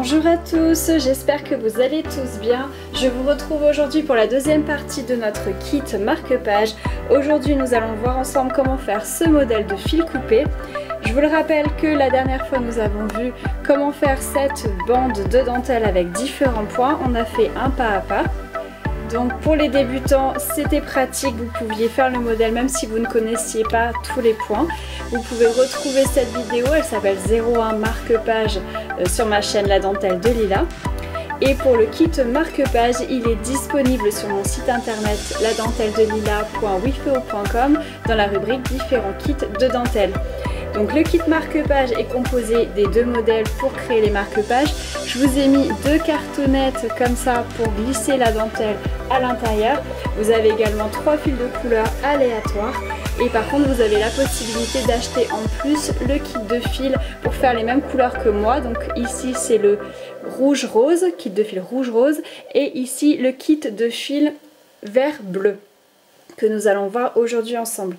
Bonjour à tous, j'espère que vous allez tous bien. Je vous retrouve aujourd'hui pour la deuxième partie de notre kit marque-page. Aujourd'hui nous allons voir ensemble comment faire ce modèle de fil coupé. Je vous le rappelle que la dernière fois nous avons vu comment faire cette bande de dentelle avec différents points. On a fait un pas à pas. Donc pour les débutants c'était pratique, vous pouviez faire le modèle même si vous ne connaissiez pas tous les points. Vous pouvez retrouver cette vidéo, elle s'appelle 01 marque-page sur ma chaîne La Dentelle de Lila. Et pour le kit marque-page, il est disponible sur mon site internet ladentelledelila.wifeo.com dans la rubrique différents kits de dentelle. Donc le kit marque-page est composé des deux modèles pour créer les marque-pages. Je vous ai mis deux cartonnettes comme ça pour glisser la dentelle à l'intérieur. Vous avez également 3 fils de couleurs aléatoires. Et par contre vous avez la possibilité d'acheter en plus le kit de fil pour faire les mêmes couleurs que moi. Donc ici c'est le rouge-rose, kit de fil rouge-rose. Et ici le kit de fil vert-bleu que nous allons voir aujourd'hui ensemble.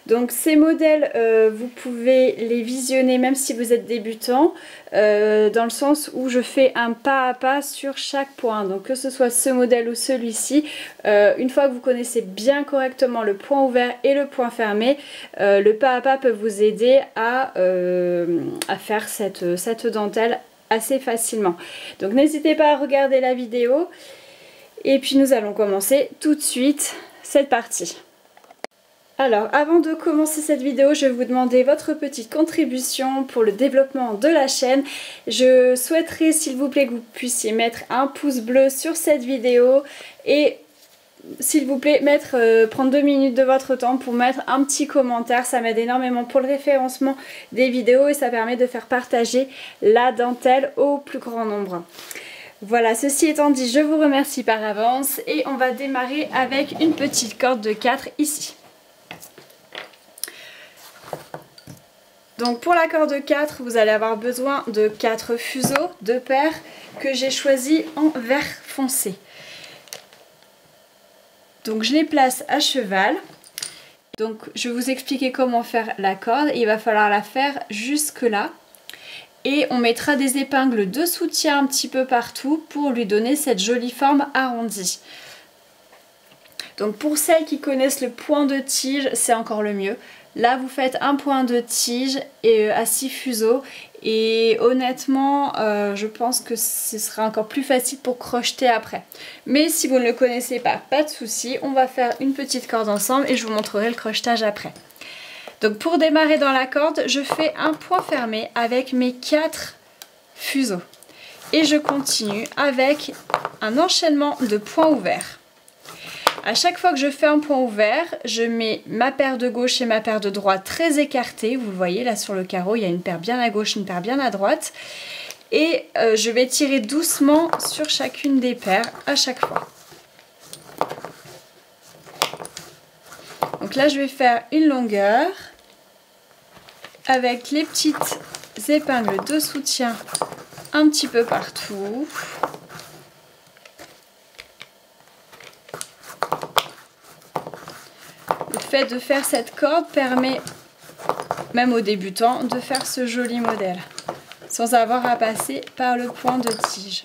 Donc ces modèles, vous pouvez les visionner même si vous êtes débutant, dans le sens où je fais un pas à pas sur chaque point. Donc que ce soit ce modèle ou celui-ci, une fois que vous connaissez bien correctement le point ouvert et le point fermé, le pas à pas peut vous aider à faire cette dentelle assez facilement. Donc n'hésitez pas à regarder la vidéo et puis nous allons commencer tout de suite cette partie. Alors avant de commencer cette vidéo, je vais vous demander votre petite contribution pour le développement de la chaîne. Je souhaiterais s'il vous plaît que vous puissiez mettre un pouce bleu sur cette vidéo et s'il vous plaît prendre 2 minutes de votre temps pour mettre un petit commentaire. Ça m'aide énormément pour le référencement des vidéos et ça permet de faire partager la dentelle au plus grand nombre. Voilà, ceci étant dit, je vous remercie par avance et on va démarrer avec une petite corde de 4 ici. Donc pour la corde 4, vous allez avoir besoin de 4 fuseaux, 2 paires que j'ai choisis en vert foncé. Donc je les place à cheval. Donc je vais vous expliquer comment faire la corde. Il va falloir la faire jusque là. Et on mettra des épingles de soutien un petit peu partout pour lui donner cette jolie forme arrondie. Donc pour celles qui connaissent le point de tige, c'est encore le mieux. Là vous faites un point de tige et à 6 fuseaux et honnêtement je pense que ce sera encore plus facile pour crocheter après. Mais si vous ne le connaissez pas, pas de souci, on va faire une petite corde ensemble et je vous montrerai le crochetage après. Donc pour démarrer dans la corde, je fais un point fermé avec mes 4 fuseaux. Et je continue avec un enchaînement de points ouverts. À chaque fois que je fais un point ouvert, je mets ma paire de gauche et ma paire de droite très écartées. Vous le voyez là sur le carreau, il y a une paire bien à gauche, une paire bien à droite. Et je vais tirer doucement sur chacune des paires à chaque fois. Donc là, je vais faire une longueur avec les petites épingles de soutien un petit peu partout. Le fait de faire cette corde permet, même aux débutants, de faire ce joli modèle sans avoir à passer par le point de tige.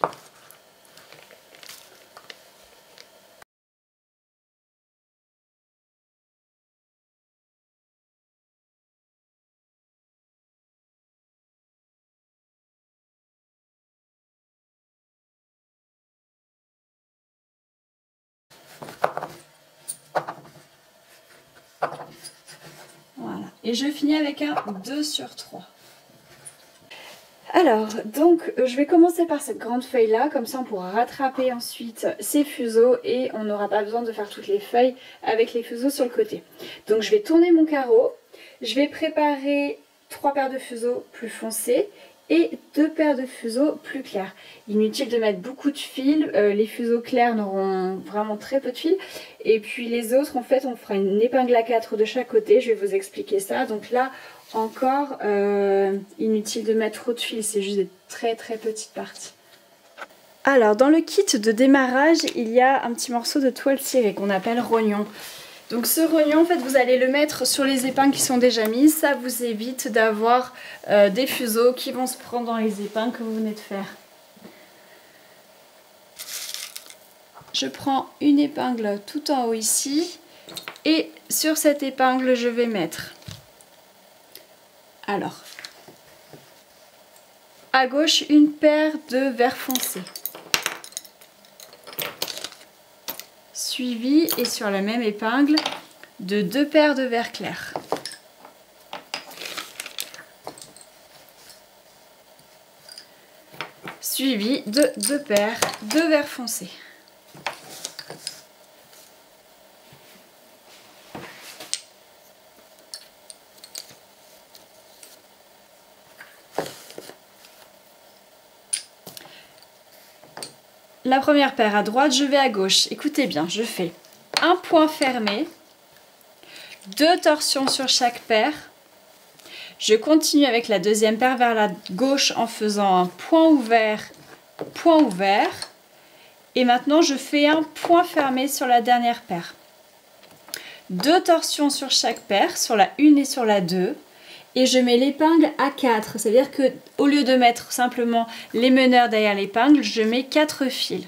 Voilà, et je finis avec un 2 sur 3. Alors, donc, je vais commencer par cette grande feuille là, comme ça on pourra rattraper ensuite ces fuseaux et on n'aura pas besoin de faire toutes les feuilles avec les fuseaux sur le côté. Donc je vais tourner mon carreau, je vais préparer 3 paires de fuseaux plus foncés et 2 paires de fuseaux plus clairs. Inutile de mettre beaucoup de fils, les fuseaux clairs n'auront vraiment très peu de fils. Et puis les autres, en fait, on fera une épingle à 4 de chaque côté, je vais vous expliquer ça. Donc là, encore, inutile de mettre trop de fils, c'est juste des très petites parties. Alors, dans le kit de démarrage, il y a un petit morceau de toile cirée qu'on appelle rognon. Donc ce rognon, en fait, vous allez le mettre sur les épingles qui sont déjà mises. Ça vous évite d'avoir des fuseaux qui vont se prendre dans les épingles que vous venez de faire. je prends une épingle tout en haut ici et sur cette épingle je vais mettre, alors, à gauche une paire de vert foncé, suivi et sur la même épingle de 2 paires de vert clair. Suivi de 2 paires de vert foncé. La première paire à droite, je vais à gauche. Écoutez bien, je fais un point fermé, 2 torsions sur chaque paire. Je continue avec la deuxième paire vers la gauche en faisant un point ouvert. Et maintenant, je fais un point fermé sur la dernière paire. 2 torsions sur chaque paire, sur la 1 et sur la 2. Et je mets l'épingle à 4. C'est-à-dire qu'au lieu de mettre simplement les meneurs derrière l'épingle, je mets 4 fils.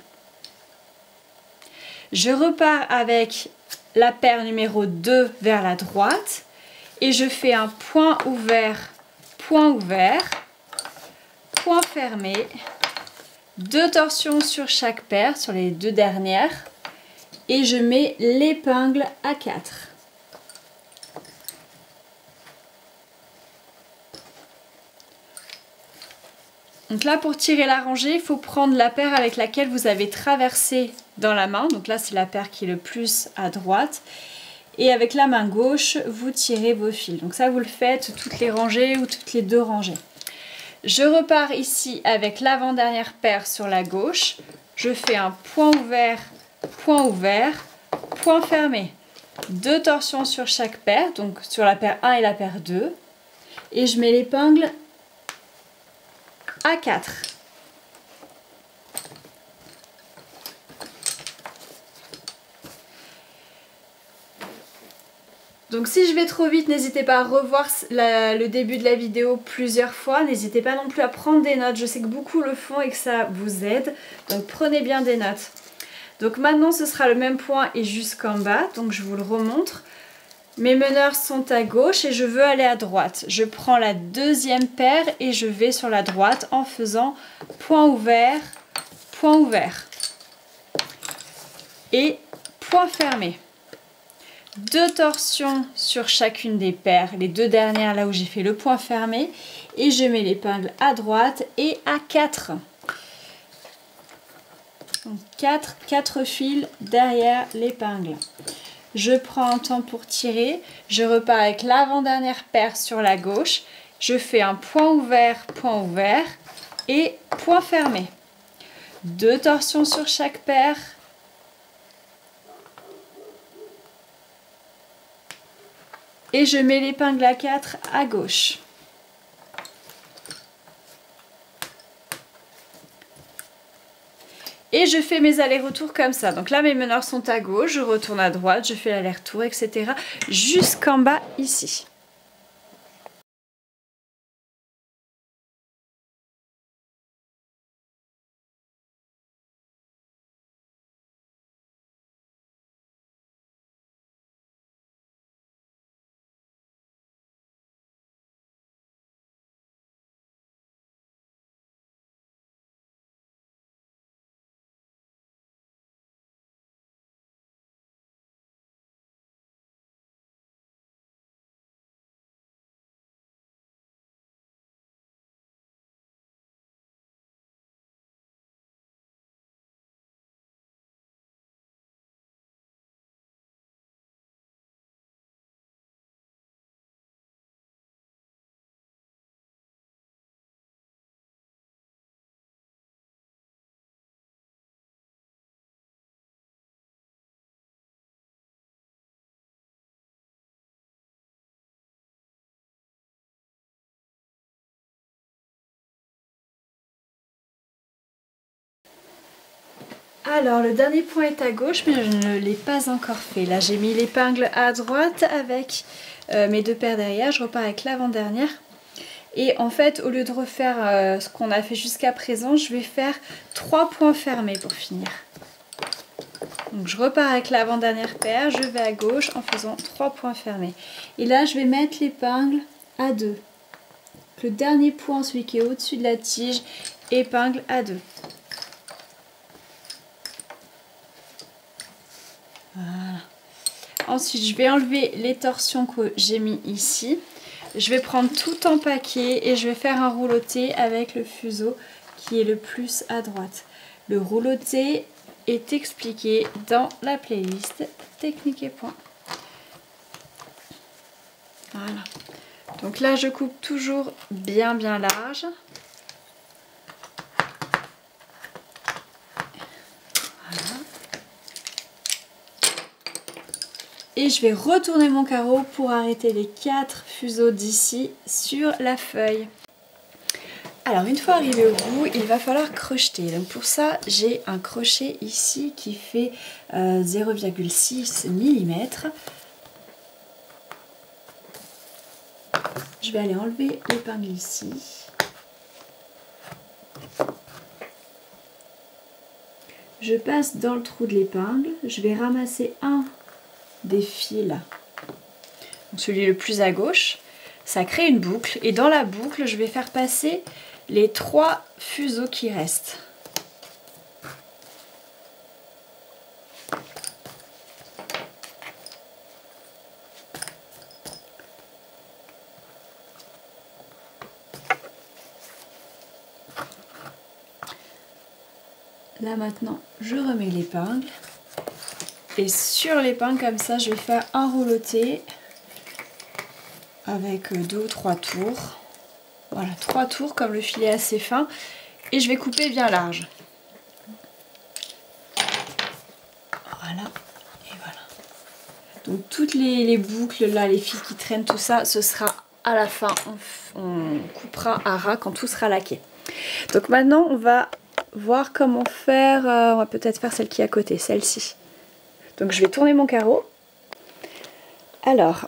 Je repars avec la paire numéro 2 vers la droite. Et je fais un point fermé. 2 torsions sur chaque paire, sur les 2 dernières. Et je mets l'épingle à 4. Donc là, pour tirer la rangée, il faut prendre la paire avec laquelle vous avez traversé dans la main. Donc là, c'est la paire qui est le plus à droite. Et avec la main gauche, vous tirez vos fils. Donc ça, vous le faites toutes les rangées ou toutes les 2 rangées. Je repars ici avec l'avant-dernière paire sur la gauche. Je fais un point ouvert, point fermé. 2 torsions sur chaque paire, donc sur la paire 1 et la paire 2. Et je mets l'épingle à 4. Donc si je vais trop vite, n'hésitez pas à revoir le début de la vidéo plusieurs fois. N'hésitez pas non plus à prendre des notes. Je sais que beaucoup le font et que ça vous aide. Donc prenez bien des notes. Donc maintenant ce sera le même point et jusqu'en bas. Donc je vous le remontre. Mes meneurs sont à gauche et je veux aller à droite. Je prends la deuxième paire et je vais sur la droite en faisant point ouvert et point fermé. 2 torsions sur chacune des paires, les 2 dernières là où j'ai fait le point fermé, et je mets l'épingle à droite et à 4. Donc 4 fils derrière l'épingle. Je prends un temps pour tirer, je repars avec l'avant-dernière paire sur la gauche, je fais un point ouvert et point fermé. 2 torsions sur chaque paire. Et je mets l'épingle à 4 à gauche. Et je fais mes allers-retours comme ça. Donc là, mes meneurs sont à gauche, je retourne à droite, je fais l'aller-retour, etc. jusqu'en bas ici. Alors le dernier point est à gauche mais je ne l'ai pas encore fait. Là j'ai mis l'épingle à droite avec mes 2 paires derrière. Je repars avec l'avant-dernière. Et en fait au lieu de refaire ce qu'on a fait jusqu'à présent, je vais faire 3 points fermés pour finir. Donc je repars avec l'avant-dernière paire, je vais à gauche en faisant 3 points fermés. Et là je vais mettre l'épingle à 2. Le dernier point, celui qui est au-dessus de la tige, épingle à 2. Voilà. Ensuite je vais enlever les torsions que j'ai mis ici. Je vais prendre tout en paquet et je vais faire un rouloté avec le fuseau qui est le plus à droite. Le rouloté est expliqué dans la playlist Technique et Point. Voilà. Donc là je coupe toujours bien large. Voilà. Et je vais retourner mon carreau pour arrêter les 4 fuseaux d'ici sur la feuille. Alors une fois arrivé au bout, il va falloir crocheter. Donc pour ça, j'ai un crochet ici qui fait 0,6 mm. Je vais aller enlever l'épingle ici. Je passe dans le trou de l'épingle. Je vais ramasser un des fils, donc celui le plus à gauche. Ça crée une boucle et dans la boucle, je vais faire passer les 3 fuseaux qui restent. Là maintenant, je remets l'épingle. Et sur l'épingle, comme ça, je vais faire un rouloté avec 2 ou 3 tours. Voilà, 3 tours comme le filet est assez fin. Et je vais couper bien large. Voilà, et voilà. Donc toutes les boucles là, les fils qui traînent, tout ça, ce sera à la fin. On coupera à ras quand tout sera laqué. Donc maintenant, on va voir comment faire. On va peut-être faire celle qui est à côté, celle-ci. Donc je vais tourner mon carreau. Alors,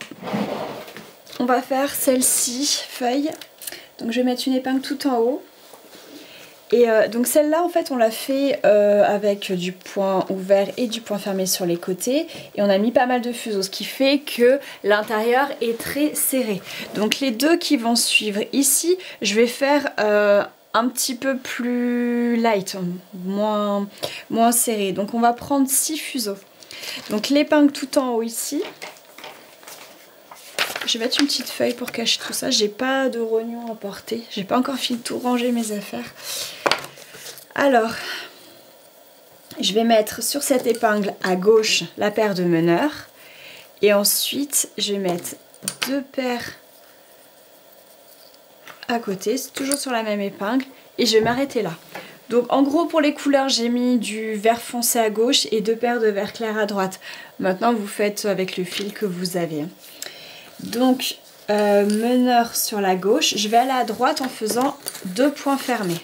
on va faire celle-ci, feuille. Donc je vais mettre une épingle tout en haut. Et donc celle-là, en fait, on l'a fait avec du point ouvert et du point fermé sur les côtés. Et on a mis pas mal de fuseaux, ce qui fait que l'intérieur est très serré. Donc les deux qui vont suivre ici, je vais faire un petit peu plus light, moins serré. Donc on va prendre 6 fuseaux. Donc l'épingle tout en haut ici. Je vais mettre une petite feuille pour cacher tout ça. J'ai pas de rognon à porter. J'ai pas encore fini de tout ranger mes affaires. Alors, je vais mettre sur cette épingle à gauche la paire de meneurs. Et ensuite, je vais mettre 2 paires à côté. C'est toujours sur la même épingle. Et je vais m'arrêter là. Donc en gros pour les couleurs j'ai mis du vert foncé à gauche et 2 paires de vert clair à droite. Maintenant vous faites avec le fil que vous avez. Donc meneur sur la gauche, je vais aller à droite en faisant 2 points fermés.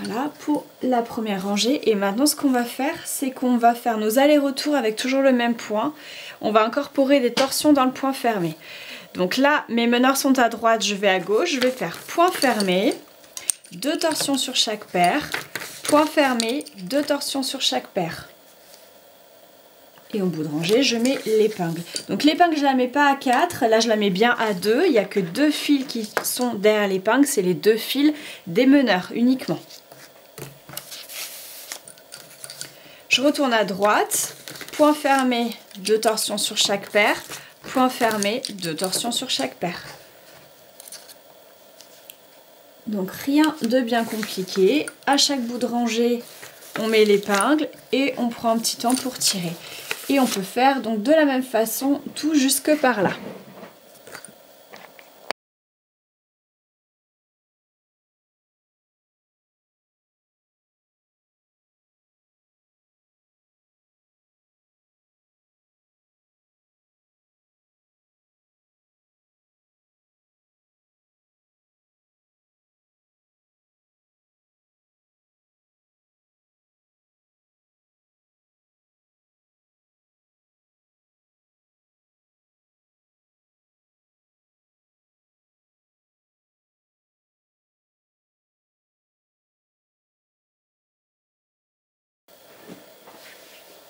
Voilà pour la première rangée. Et maintenant ce qu'on va faire, c'est qu'on va faire nos allers-retours avec toujours le même point. On va incorporer des torsions dans le point fermé. Donc là, mes meneurs sont à droite, je vais à gauche. Je vais faire point fermé, 2 torsions sur chaque paire, point fermé, 2 torsions sur chaque paire. Et en bout de rangée, je mets l'épingle. Donc l'épingle, je ne la mets pas à 4, là je la mets bien à 2. Il n'y a que 2 fils qui sont derrière l'épingle, c'est les 2 fils des meneurs uniquement. Je retourne à droite, point fermé, 2 torsions sur chaque paire, point fermé, 2 torsions sur chaque paire. Donc rien de bien compliqué. À chaque bout de rangée, on met l'épingle et on prend un petit temps pour tirer. Et on peut faire donc de la même façon tout jusque par là.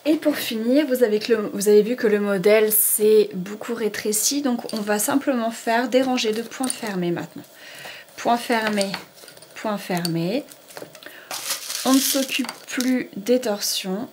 Et pour finir, vous avez vu que le modèle s'est beaucoup rétréci, donc on va simplement faire des rangées de points fermés maintenant. Point fermé, point fermé. On ne s'occupe plus des torsions.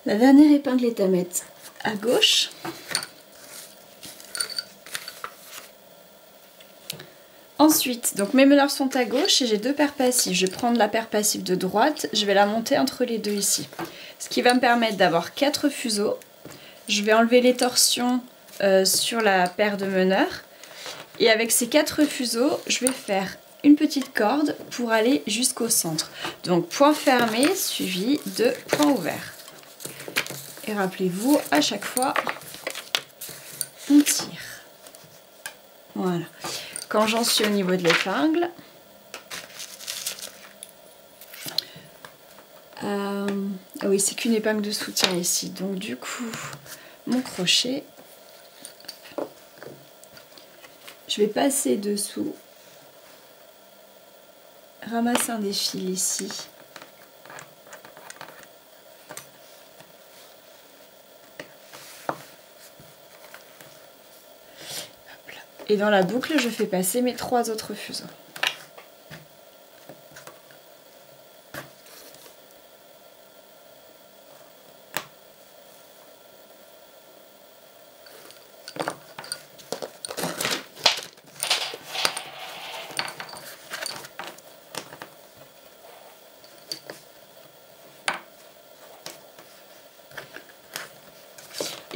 La dernière épingle est à mettre à gauche. Ensuite, donc mes meneurs sont à gauche et j'ai deux paires passives. Je vais prendre la paire passive de droite, je vais la monter entre les deux ici. Ce qui va me permettre d'avoir 4 fuseaux. Je vais enlever les torsions sur la paire de meneurs. Et avec ces 4 fuseaux, je vais faire une petite corde pour aller jusqu'au centre. Donc point fermé suivi de point ouvert. Et rappelez-vous, à chaque fois, on tire. Voilà. Quand j'en suis au niveau de l'épingle, ah oui, c'est qu'une épingle de soutien ici. Donc du coup, mon crochet, je vais passer dessous, ramasser un des fils ici. Et dans la boucle, je fais passer mes 3 autres fuseaux.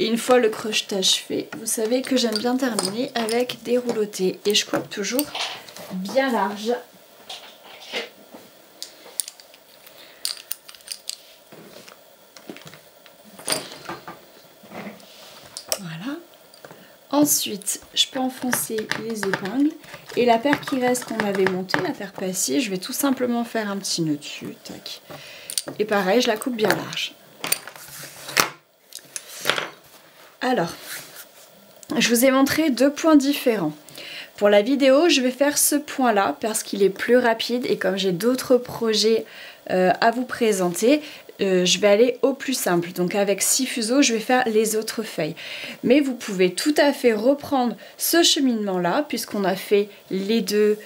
Et une fois le crochetage fait, vous savez que j'aime bien terminer avec des roulotés. Et je coupe toujours bien large. Voilà. Ensuite, je peux enfoncer les épingles. Et la paire qui reste qu'on avait montée, la paire passive, je vais tout simplement faire un petit nœud dessus. Tac. Et pareil, je la coupe bien large. Alors, je vous ai montré 2 points différents. Pour la vidéo, je vais faire ce point-là parce qu'il est plus rapide et comme j'ai d'autres projets à vous présenter, je vais aller au plus simple. Donc avec 6 fuseaux, je vais faire les autres feuilles. Mais vous pouvez tout à fait reprendre ce cheminement-là puisqu'on a fait les 2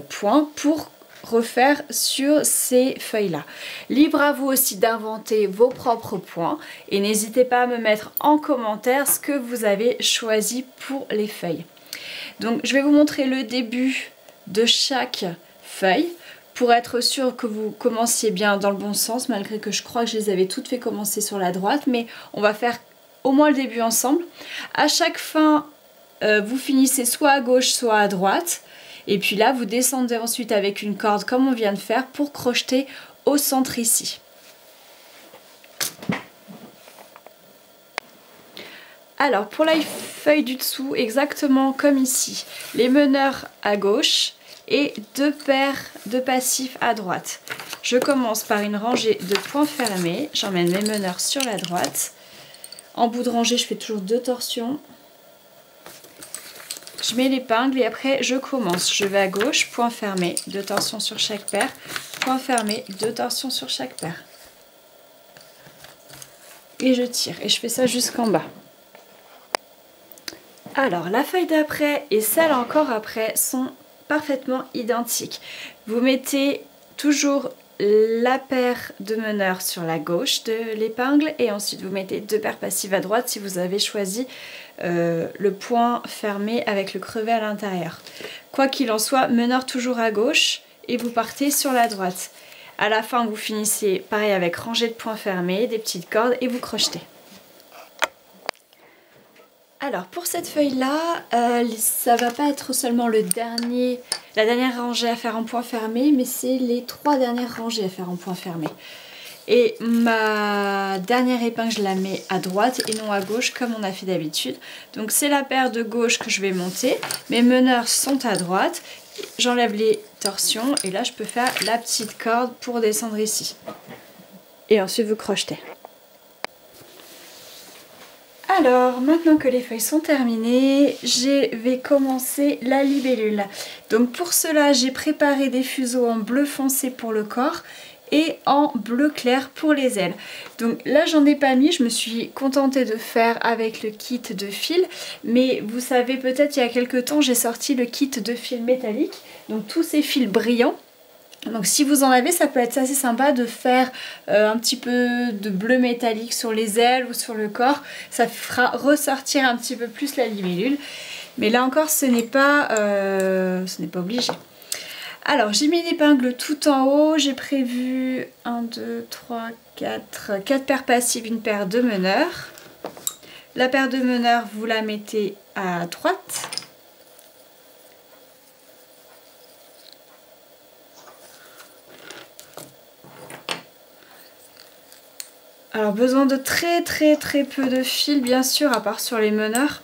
points pour refaire sur ces feuilles-là. Libre à vous aussi d'inventer vos propres points et n'hésitez pas à me mettre en commentaire ce que vous avez choisi pour les feuilles. Donc je vais vous montrer le début de chaque feuille pour être sûr que vous commenciez bien dans le bon sens, malgré que je crois que je les avais toutes fait commencer sur la droite, mais on va faire au moins le début ensemble. À chaque fin, vous finissez soit à gauche soit à droite. Et puis là, vous descendez ensuite avec une corde comme on vient de faire pour crocheter au centre ici. Alors pour la feuille du dessous, exactement comme ici, les meneurs à gauche et 2 paires de passifs à droite. Je commence par une rangée de points fermés, j'emmène mes meneurs sur la droite. En bout de rangée, je fais toujours 2 torsions. Je mets l'épingle et après je commence. Je vais à gauche, point fermé, 2 torsions sur chaque paire, point fermé, 2 torsions sur chaque paire. Et je tire et je fais ça jusqu'en bas. Alors la feuille d'après et celle encore après sont parfaitement identiques. Vous mettez toujours la paire de meneurs sur la gauche de l'épingle et ensuite vous mettez 2 paires passives à droite si vous avez choisi le point fermé avec le crevé à l'intérieur. Quoi qu'il en soit, meneur toujours à gauche et vous partez sur la droite. À la fin, vous finissez pareil avec rangée de points fermés, des petites cordes et vous crochetez. Alors pour cette feuille là, ça va pas être seulement la dernière rangée à faire en point fermé, mais c'est les 3 dernières rangées à faire en point fermé. Et ma dernière épingle, je la mets à droite et non à gauche comme on a fait d'habitude. Donc c'est la paire de gauche que je vais monter. Mes meneurs sont à droite. J'enlève les torsions et là je peux faire la petite corde pour descendre ici. Et ensuite vous crochetez. Alors, maintenant que les feuilles sont terminées, je vais commencer la libellule. Donc pour cela, j'ai préparé des fuseaux en bleu foncé pour le corps et en bleu clair pour les ailes. Donc là, j'en ai pas mis, je me suis contentée de faire avec le kit de fil. Mais vous savez, peut-être il y a quelques temps, j'ai sorti le kit de fil métallique. Donc tous ces fils brillants. Donc si vous en avez, ça peut être assez sympa de faire un petit peu de bleu métallique sur les ailes ou sur le corps. Ça fera ressortir un petit peu plus la libellule. Mais là encore, ce n'est pas obligé. Alors j'ai mis l'épingle tout en haut. J'ai prévu 1, 2, 3, 4 paires passives, une paire de meneurs. La paire de meneurs, vous la mettez à droite. Alors besoin de très peu de fil bien sûr, à part sur les meneurs.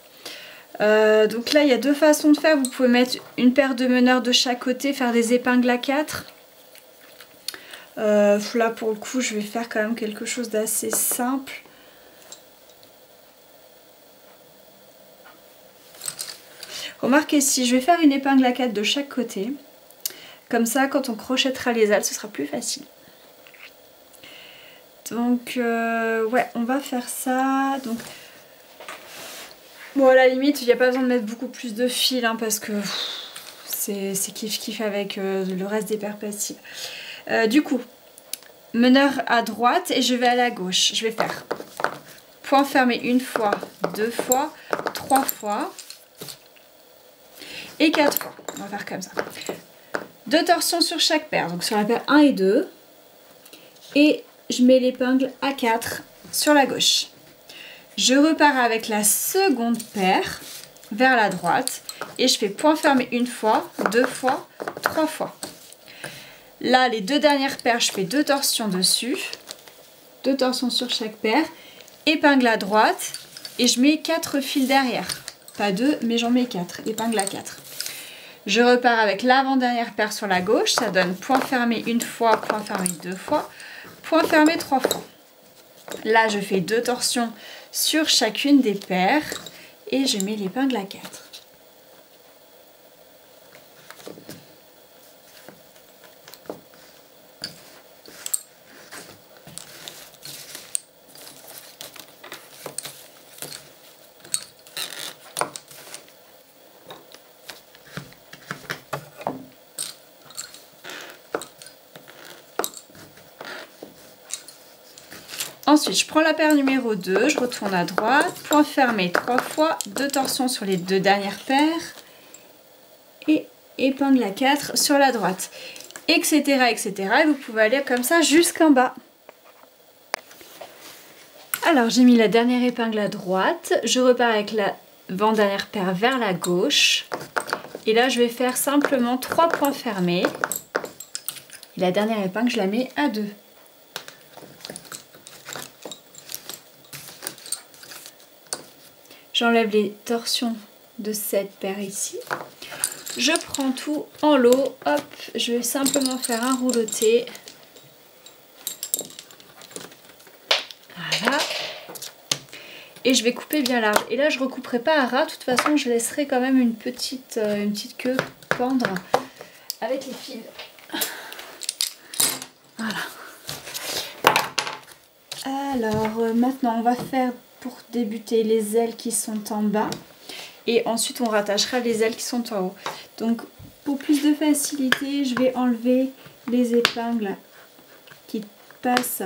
Donc là il y a deux façons de faire. Vous pouvez mettre une paire de meneurs de chaque côté, faire des épingles à 4. Là pour le coup je vais faire quand même quelque chose d'assez simple. Remarquez, si je vais faire une épingle à 4 de chaque côté, comme ça quand on crochettera les ailes ce sera plus facile. Donc ouais, on va faire ça. Donc bon, à la limite il n'y a pas besoin de mettre beaucoup plus de fil hein, parce que c'est kiff avec le reste des paires passives. Du coup, meneur à droite et je vais à la gauche. Je vais faire point fermé une fois, 2 fois, 3 fois et 4 fois. On va faire comme ça. 2 torsions sur chaque paire, donc sur la paire 1 et 2. Et je mets l'épingle à 4 sur la gauche. Je repars avec la seconde paire vers la droite et je fais point fermé une fois, 2 fois, 3 fois. Là, les 2 dernières paires, je fais 2 torsions dessus. 2 torsions sur chaque paire. Épingle à droite et je mets 4 fils derrière. Pas 2, mais j'en mets 4. Épingle à 4. Je repars avec l'avant-dernière paire sur la gauche. Ça donne point fermé une fois, point fermé 2 fois. Point fermé 3 fois. Là, je fais 2 torsions sur chacune des paires et je mets l'épingle à 4. Ensuite, je prends la paire numéro 2, je retourne à droite, point fermé 3 fois, 2 torsions sur les 2 dernières paires et épingle à 4 sur la droite, etc. etc. Et vous pouvez aller comme ça jusqu'en bas. Alors, j'ai mis la dernière épingle à droite, je repars avec l'avant-dernière paire vers la gauche. Et là, je vais faire simplement 3 points fermés. Et la dernière épingle, je la mets à 2. J'enlève les torsions de cette paire ici. Je prends tout en lot. Hop, je vais simplement faire un rouleauté. Voilà. Et je vais couper bien large. Et là, je ne recouperai pas à ras. De toute façon, je laisserai quand même une petite queue pendre avec les fils. Voilà. Alors, maintenant, on va faire pour débuter les ailes qui sont en bas. Et ensuite, on rattachera les ailes qui sont en haut. Donc, pour plus de facilité, je vais enlever les épingles qui passent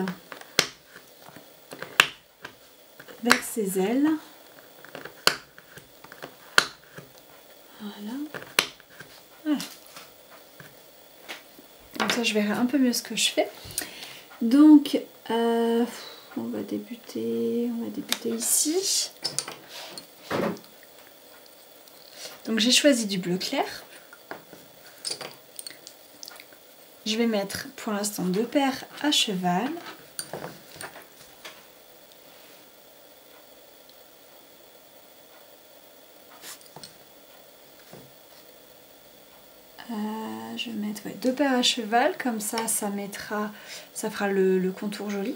vers ces ailes. Voilà. Voilà. Comme ça, je verrai un peu mieux ce que je fais. Donc, on va débuter ici. Donc, j'ai choisi du bleu clair. Je vais mettre pour l'instant 2 paires à cheval. Je vais mettre 2 paires à cheval, comme ça, ça fera le contour joli.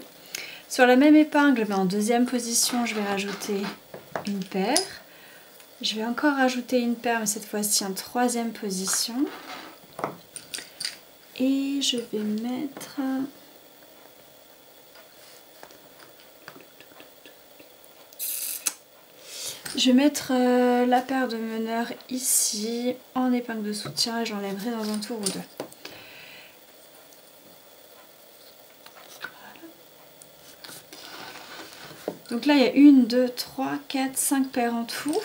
Sur la même épingle, mais en deuxième position, je vais rajouter une paire. Je vais encore rajouter une paire, mais cette fois-ci en troisième position. Et je vais mettre... la paire de meneurs ici en épingle de soutien et je l'enlèverai dans un tour ou deux. Voilà. Donc là il y a 1, 2, 3, 4, 5 paires en tout.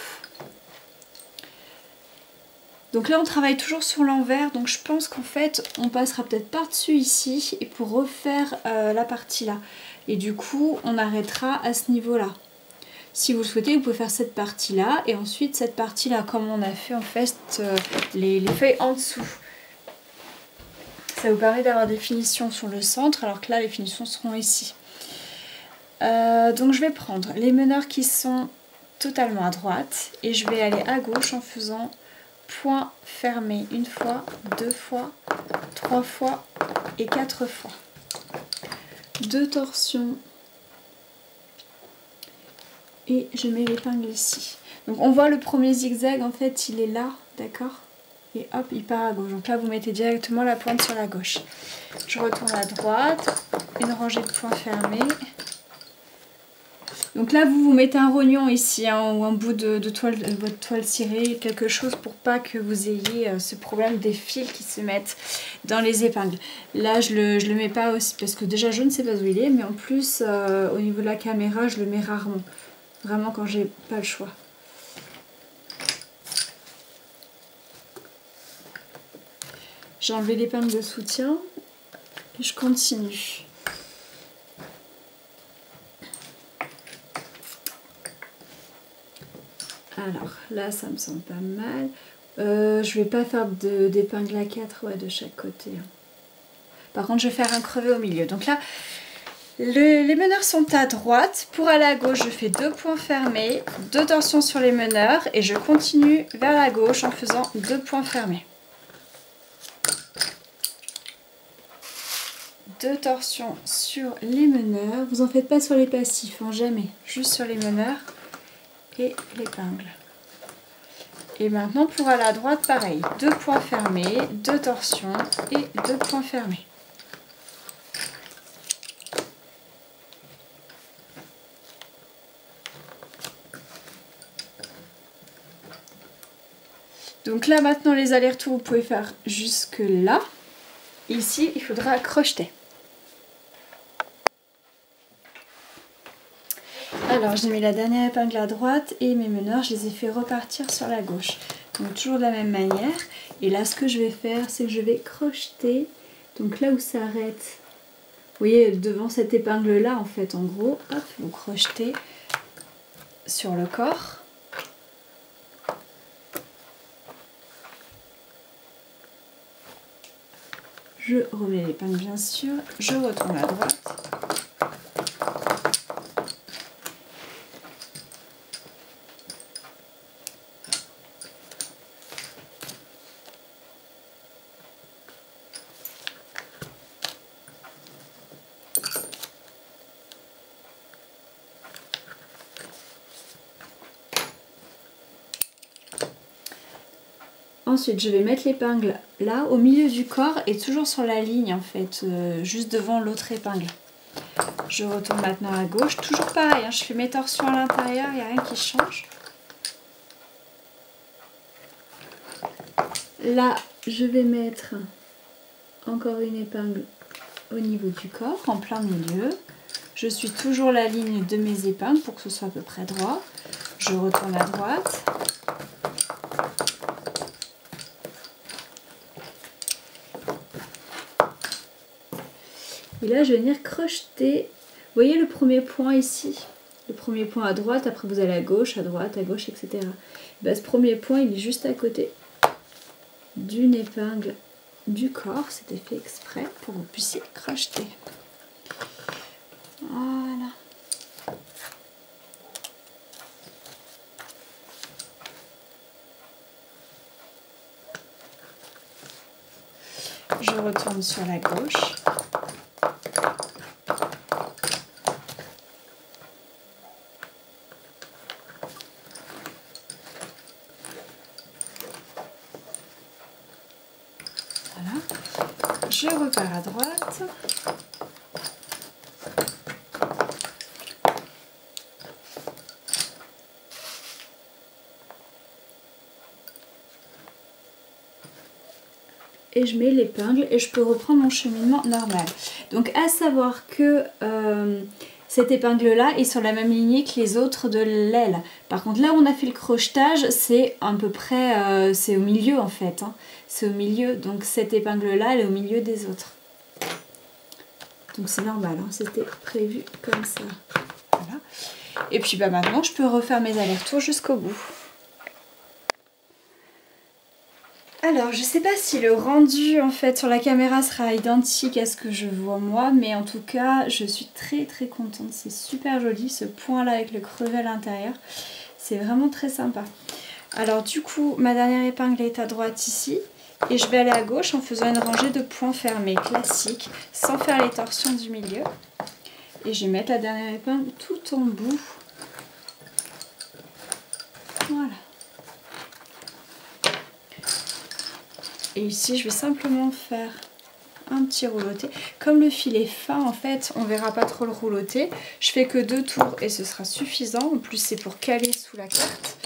Donc là on travaille toujours sur l'envers, donc je pense qu'en fait on passera peut-être par-dessus ici et pour refaire la partie là. Et du coup on arrêtera à ce niveau-là. Si vous le souhaitez, vous pouvez faire cette partie-là et ensuite cette partie-là, comme on a fait en fait les feuilles en dessous. Ça vous permet d'avoir des finitions sur le centre, alors que là, les finitions seront ici. Donc je vais prendre les meneurs qui sont totalement à droite et je vais aller à gauche en faisant point fermé 1 fois, 2 fois, 3 fois et 4 fois. 2 torsions. Et je mets l'épingle ici. Donc on voit le premier zigzag, en fait il est là, d'accord? Et hop, il part à gauche. Donc là vous mettez directement la pointe sur la gauche. Je retourne à droite, une rangée de points fermés. Donc là vous mettez un rognon ici, hein, ou un bout de votre toile cirée, quelque chose pour pas que vous ayez ce problème des fils qui se mettent dans les épingles. Là je le mets pas aussi, parce que déjà je ne sais pas où il est, mais en plus au niveau de la caméra je le mets rarement. Vraiment quand j'ai pas le choix. J'ai enlevé l'épingle de soutien et je continue. Alors là ça me semble pas mal. Je vais pas faire d'épingle à 4 de chaque côté. Par contre je vais faire un crevé au milieu. Donc là les meneurs sont à droite. Pour aller à gauche, je fais 2 points fermés, 2 torsions sur les meneurs et je continue vers la gauche en faisant 2 points fermés. 2 torsions sur les meneurs. Vous en faites pas sur les passifs, hein, jamais. Juste sur les meneurs et l'épingle. Et maintenant, pour aller à droite, pareil. 2 points fermés, 2 torsions et 2 points fermés. Donc là maintenant les allers-retours vous pouvez faire jusque là. Ici il faudra crocheter. Alors j'ai mis la dernière épingle à droite et mes meneurs je les ai fait repartir sur la gauche. Donc toujours de la même manière. Et là ce que je vais faire c'est que je vais crocheter. Donc là où ça arrête, vous voyez devant cette épingle là en fait en gros, hop, vous crochetez sur le corps. Je remets l'épingle bien sûr, je retourne à droite. Ensuite, je vais mettre l'épingle là, au milieu du corps et toujours sur la ligne en fait, juste devant l'autre épingle. Je retourne maintenant à gauche, toujours pareil, hein, je fais mes torsions à l'intérieur, il n'y a rien qui change. Là, je vais mettre encore une épingle au niveau du corps, en plein milieu. Je suis toujours la ligne de mes épingles pour que ce soit à peu près droit. Je retourne à droite. Et là, je vais venir crocheter. Vous voyez le premier point ici? Le premier point à droite, après vous allez à gauche, etc. Et bien, ce premier point, il est juste à côté d'une épingle du corps. C'était fait exprès pour que vous puissiez crocheter. sur la gauche. Voilà. Je repars à droite. Et je mets l'épingle et je peux reprendre mon cheminement normal. Donc à savoir que cette épingle là est sur la même lignée que les autres de l'aile. Par contre là où on a fait le crochetage, c'est à peu près, c'est au milieu en fait. Hein. C'est au milieu, donc cette épingle là elle est au milieu des autres. Donc c'est normal, hein. C'était prévu comme ça. Voilà. Et puis bah, maintenant je peux refaire mes allers-retours jusqu'au bout. Alors, je sais pas si le rendu en fait sur la caméra sera identique à ce que je vois moi, mais en tout cas, je suis très très contente. C'est super joli ce point là avec le crevé à l'intérieur. C'est vraiment très sympa. Alors du coup, ma dernière épingle est à droite ici. Et je vais aller à gauche en faisant une rangée de points fermés classiques, sans faire les torsions du milieu. Et je vais mettre la dernière épingle tout en bout. Voilà. Et ici, je vais simplement faire un petit rouloté. Comme le fil est fin, en fait, on ne verra pas trop le rouloté. Je fais que 2 tours et ce sera suffisant. En plus, c'est pour caler sous la carte.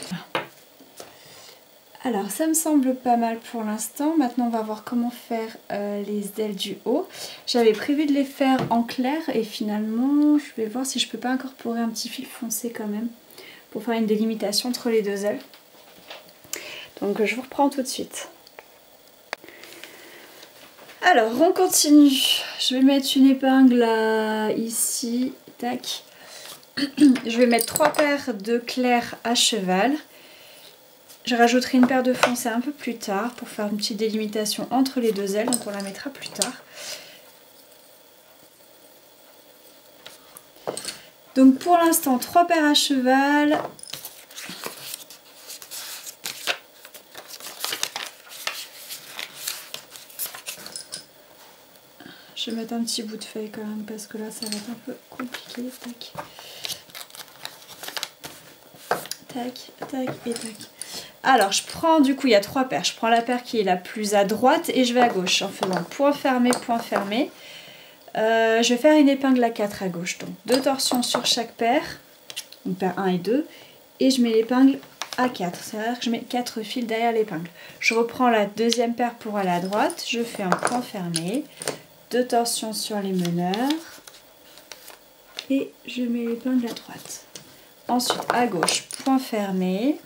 Alors, ça me semble pas mal pour l'instant. Maintenant, on va voir comment faire les ailes du haut. J'avais prévu de les faire en clair et finalement, je vais voir si je peux pas incorporer un petit fil foncé quand même pour faire une délimitation entre les deux ailes. Donc, je vous reprends tout de suite. Alors, on continue. Je vais mettre une épingle là, ici. Tac. Je vais mettre 3 paires de clairs à cheval. Je rajouterai une paire de foncé un peu plus tard pour faire une petite délimitation entre les deux ailes. Donc, on la mettra plus tard. Donc, pour l'instant, 3 paires à cheval. Je vais mettre un petit bout de feuille quand même parce que là ça va être un peu compliqué. Tac. Tac, tac et tac. Alors je prends, du coup il y a 3 paires. Je prends la paire qui est la plus à droite et je vais à gauche en faisant point fermé, point fermé. Je vais faire une épingle à 4 à gauche. Donc 2 torsions sur chaque paire. Donc paire 1 et 2. Et je mets l'épingle à 4. C'est-à-dire que je mets 4 fils derrière l'épingle. Je reprends la deuxième paire pour aller à droite. Je fais un point fermé. 2 torsions sur les meneurs et je mets l'épingle à droite. Ensuite à gauche, point fermé.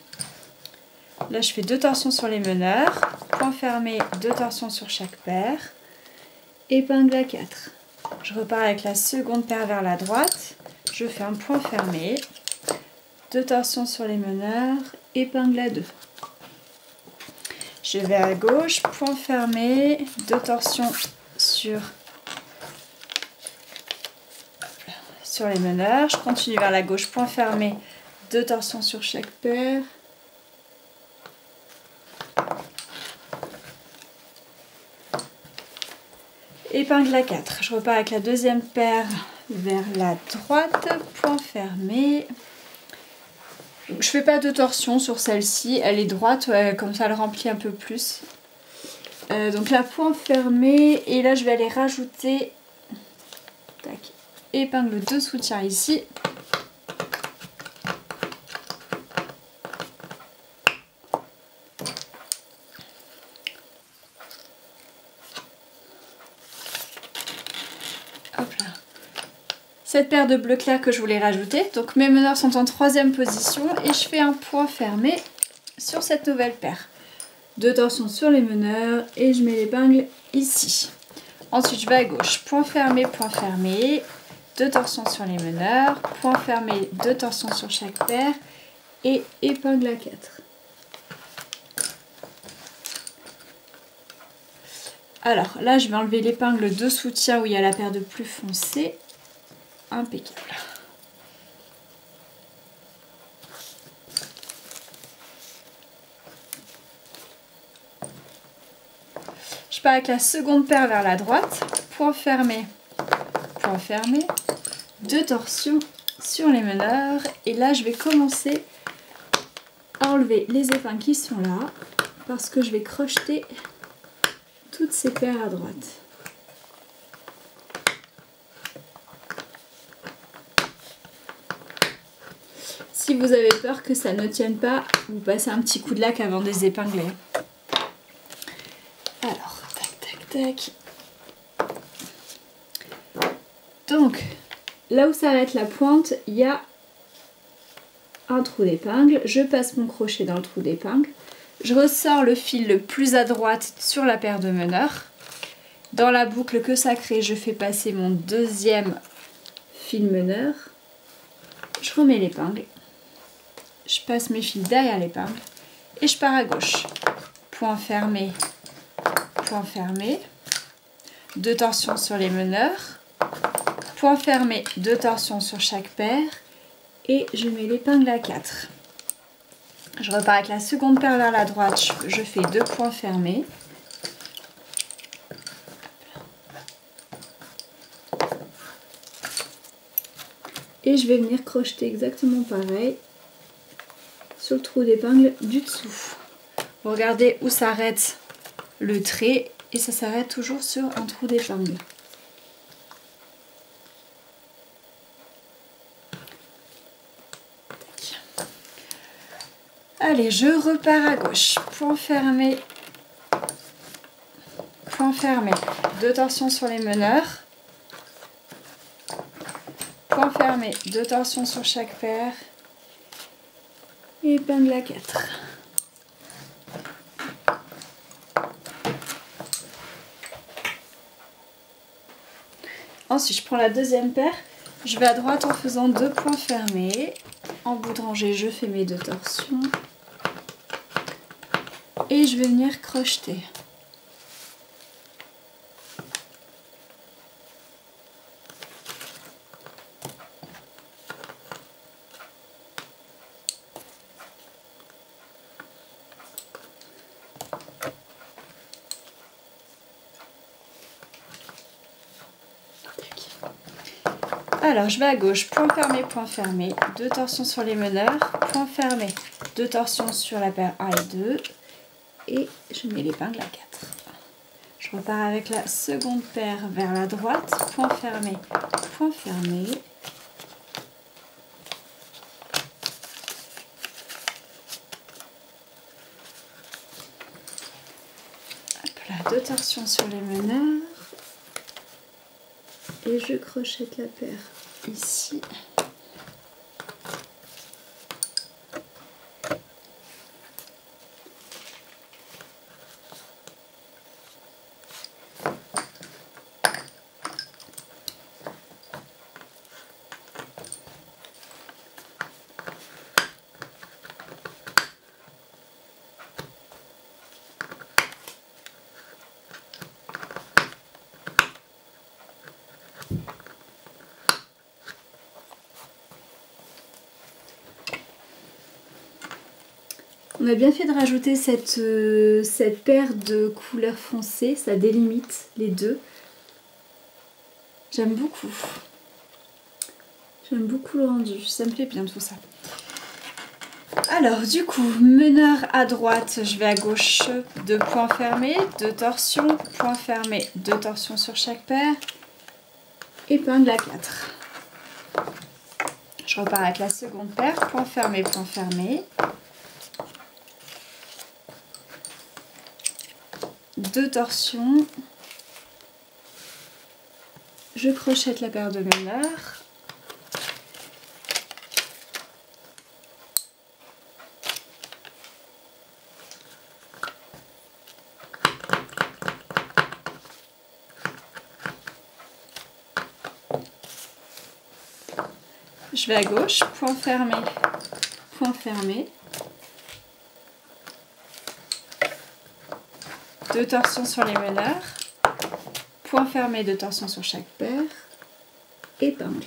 Là je fais 2 torsions sur les meneurs, point fermé, 2 torsions sur chaque paire, épingle à 4. Je repars avec la seconde paire vers la droite, je fais un point fermé, 2 torsions sur les meneurs, épingle à 2. Je vais à gauche, point fermé, 2 torsions sur les meneurs. Je continue vers la gauche, point fermé, 2 torsions sur chaque paire. Épingle à 4. Je repars avec la deuxième paire vers la droite, point fermé. Je fais pas de torsion sur celle-ci, elle est droite, comme ça elle remplit un peu plus. Donc là, point fermé, et là je vais aller rajouter tac, épingle de soutien ici. Hop là. Cette paire de bleu clair que je voulais rajouter. Donc mes meneurs sont en 3e position et je fais un point fermé sur cette nouvelle paire. 2 torsions sur les meneurs et je mets l'épingle ici. Ensuite je vais à gauche, point fermé, 2 torsions sur les meneurs, point fermé, 2 torsions sur chaque paire et épingle à 4. Alors là je vais enlever l'épingle de soutien où il y a la paire de plus foncé. Impeccable. Je pars avec la seconde paire vers la droite, point fermé, 2 torsions sur les meneurs. Et là, je vais commencer à enlever les épingles qui sont là, parce que je vais crocheter toutes ces paires à droite. Si vous avez peur que ça ne tienne pas, vous passez un petit coup de lac avant de les épingler. Alors, tac. Donc, là où s'arrête la pointe, il y a un trou d'épingle. Je passe mon crochet dans le trou d'épingle. Je ressors le fil le plus à droite sur la paire de meneurs. Dans la boucle que ça crée, je fais passer mon deuxième fil meneur. Je remets l'épingle. Je passe mes fils derrière l'épingle et je pars à gauche. Point fermé, 2 torsions sur les meneurs, point fermé, 2 torsions sur chaque paire et je mets l'épingle à 4. Je repars avec la seconde paire vers la droite, je fais 2 points fermés. Et je vais venir crocheter exactement pareil sur le trou d'épingle du dessous. Vous regardez où s'arrête le trait et ça s'arrête toujours sur un trou d'épingle. Allez, je repars à gauche. Point fermé, 2 torsions sur les meneurs. Point fermé, 2 torsions sur chaque paire. Et épingle à 4. Ensuite, je prends la deuxième paire. Je vais à droite en faisant 2 points fermés. En bout de rangée, je fais mes 2 torsions. Et je vais venir crocheter. Alors, je vais à gauche, point fermé, 2 torsions sur les meneurs, point fermé, 2 torsions sur la paire 1 et 2, et je mets l'épingle à 4. Je repars avec la seconde paire vers la droite, point fermé, Hop là, 2 torsions sur les meneurs, et je crochette la paire ici. On a bien fait de rajouter cette paire de couleurs foncées, ça délimite les deux. J'aime beaucoup. J'aime beaucoup le rendu, ça me plaît bien tout ça. Alors du coup, meneur à droite, je vais à gauche, 2 points fermés, 2 torsions, point fermé, 2 torsions sur chaque paire, épingle à 4. Je repars avec la seconde paire, point fermé, 2 torsions, je crochette la paire de meneurs, je vais à gauche, point fermé, 2 torsions sur les meneurs, point fermé, 2 torsions sur chaque paire, épingle.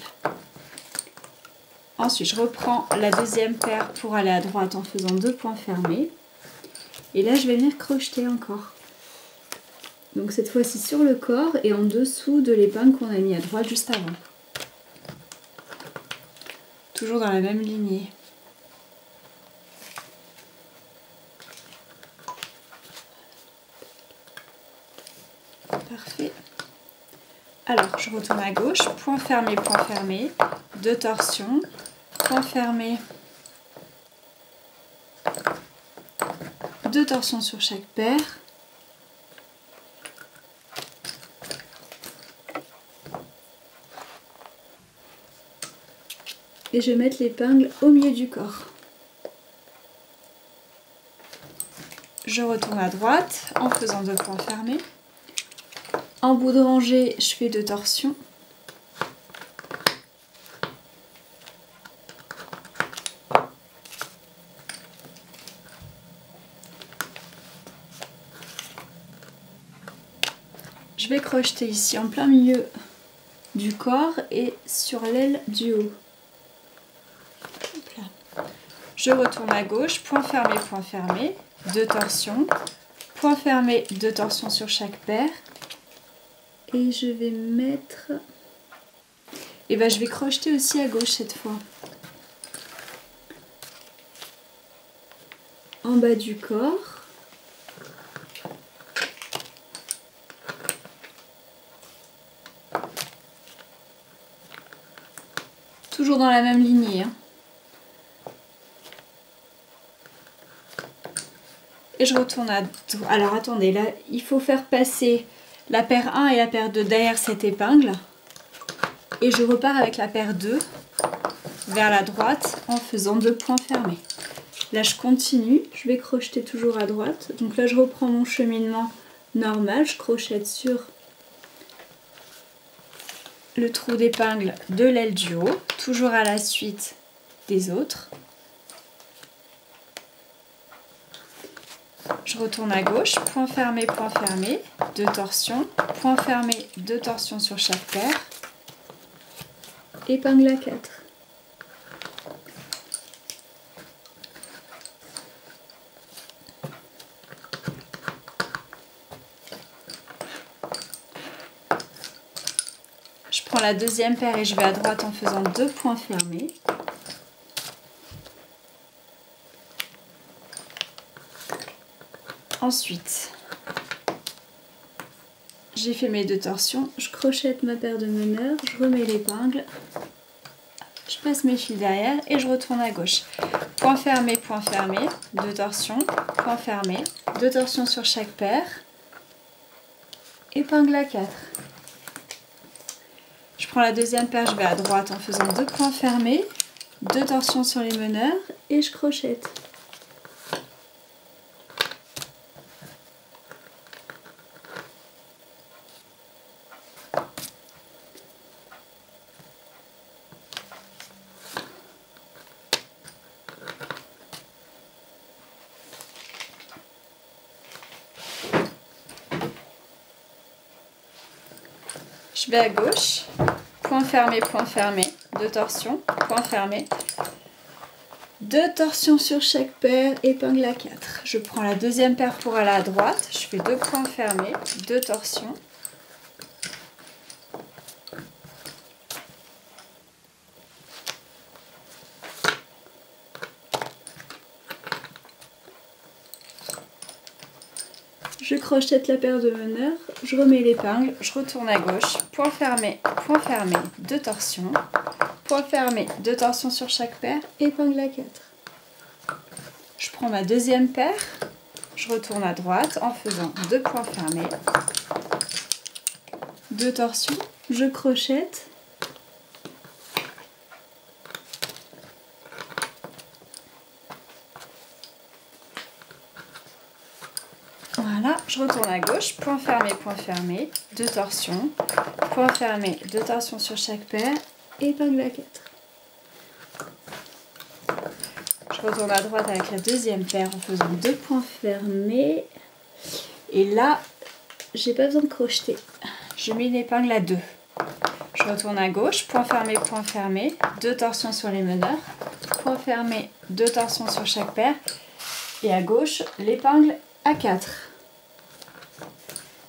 Ensuite, je reprends la deuxième paire pour aller à droite en faisant 2 points fermés. Et là, je vais venir crocheter encore. Donc cette fois-ci sur le corps et en dessous de l'épingle qu'on a mis à droite juste avant. Toujours dans la même lignée. Parfait. Alors, je retourne à gauche, point fermé, 2 torsions, point fermé, 2 torsions sur chaque paire. Et je vais mettre l'épingle au milieu du corps. Je retourne à droite en faisant 2 points fermés. En bout de rangée, je fais 2 torsions. Je vais crocheter ici en plein milieu du corps et sur l'aile du haut. Je retourne à gauche, point fermé, 2 torsions, point fermé, 2 torsions sur chaque paire. Et je vais mettre... Et ben je vais crocheter aussi à gauche cette fois. En bas du corps. Toujours dans la même lignée. Hein. Et je retourne à... Alors attendez, là il faut faire passer la paire 1 et la paire 2 derrière cette épingle. Et je repars avec la paire 2 vers la droite en faisant 2 points fermés. Là je continue, je vais crocheter toujours à droite. Donc là je reprends mon cheminement normal, je crochette sur le trou d'épingle de l'aile du haut, toujours à la suite des autres. Je retourne à gauche, point fermé, 2 torsions, point fermé, 2 torsions sur chaque paire, épingle à 4. Je prends la deuxième paire et je vais à droite en faisant 2 points fermés. Ensuite, j'ai fait mes 2 torsions, je crochette ma paire de meneurs, je remets l'épingle, je passe mes fils derrière et je retourne à gauche. Point fermé, 2 torsions, point fermé, 2 torsions sur chaque paire, épingle à 4. Je prends la deuxième paire, je vais à droite en faisant 2 points fermés, 2 torsions sur les meneurs et je crochette. Je vais à gauche, point fermé, 2 torsions, point fermé, 2 torsions sur chaque paire, épingle à 4. Je prends la deuxième paire pour aller à droite, je fais 2 points fermés, 2 torsions. Je crochette la paire de meneurs, je remets l'épingle, je retourne à gauche, point fermé, 2 torsions, point fermé, 2 torsions sur chaque paire, épingle à 4. Je prends ma deuxième paire, je retourne à droite en faisant 2 points fermés, 2 torsions, je crochette. Voilà, je retourne à gauche, point fermé, 2 torsions, point fermé, 2 torsions sur chaque paire, épingle à 4. Je retourne à droite avec la deuxième paire en faisant 2 points fermés. Et là, j'ai pas besoin de crocheter. Je mets une épingle à 2. Je retourne à gauche, point fermé, 2 torsions sur les meneurs, point fermé, 2 torsions sur chaque paire. Et à gauche, l'épingle à 4.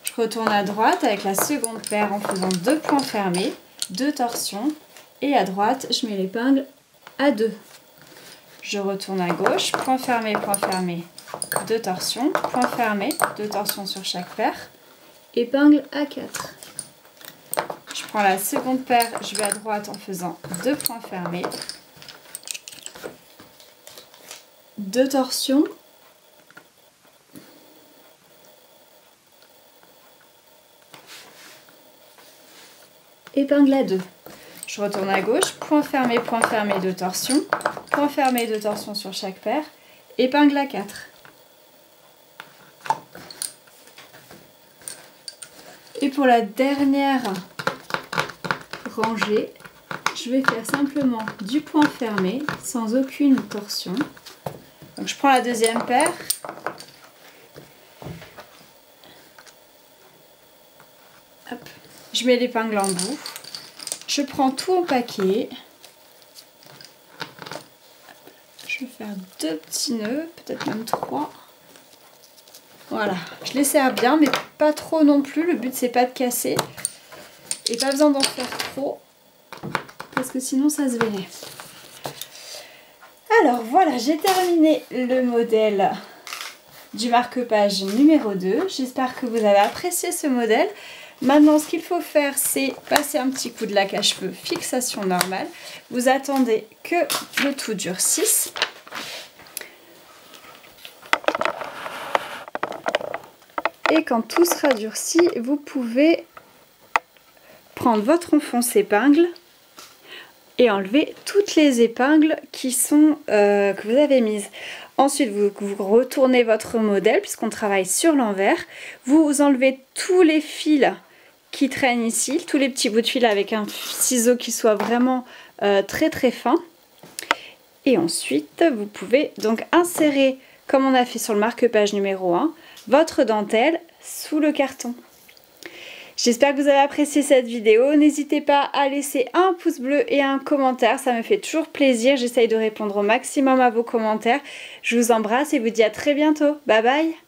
Je Je retourne à droite avec la seconde paire en faisant 2 points fermés, 2 torsions. Et à droite, je mets l'épingle à 2. Je retourne à gauche, point fermé, 2 torsions, point fermé, 2 torsions sur chaque paire, épingle à 4. Je prends la seconde paire, je vais à droite en faisant 2 points fermés, 2 torsions, épingle à 2. Je retourne à gauche, point fermé, 2 torsions, point fermé, 2 torsions sur chaque paire, épingle à 4. Et pour la dernière rangée, je vais faire simplement du point fermé sans aucune torsion. Donc je prends la deuxième paire. Hop. Je mets l'épingle en bout. Je prends tout en paquet. Je vais faire 2 petits nœuds, peut-être même 3. Voilà, je les serre bien, mais pas trop non plus. Le but, c'est pas de casser. Et pas besoin d'en faire trop, parce que sinon, ça se verrait. Alors, voilà, j'ai terminé le modèle du marque-page numéro 2. J'espère que vous avez apprécié ce modèle. Maintenant, ce qu'il faut faire, c'est passer un petit coup de lac à cheveux, fixation normale. Vous attendez que le tout durcisse. Et quand tout sera durci, vous pouvez prendre votre enfonce-épingle et enlever toutes les épingles qui sont, que vous avez mises. Ensuite, vous retournez votre modèle, puisqu'on travaille sur l'envers. Vous enlevez tous les fils qui traînent ici, tous les petits bouts de fil avec un ciseau qui soit vraiment très très fin. Et ensuite, vous pouvez donc insérer, comme on a fait sur le marque-page numéro 1, votre dentelle sous le carton. J'espère que vous avez apprécié cette vidéo. N'hésitez pas à laisser un pouce bleu et un commentaire, ça me fait toujours plaisir. J'essaye de répondre au maximum à vos commentaires. Je vous embrasse et vous dis à très bientôt. Bye bye!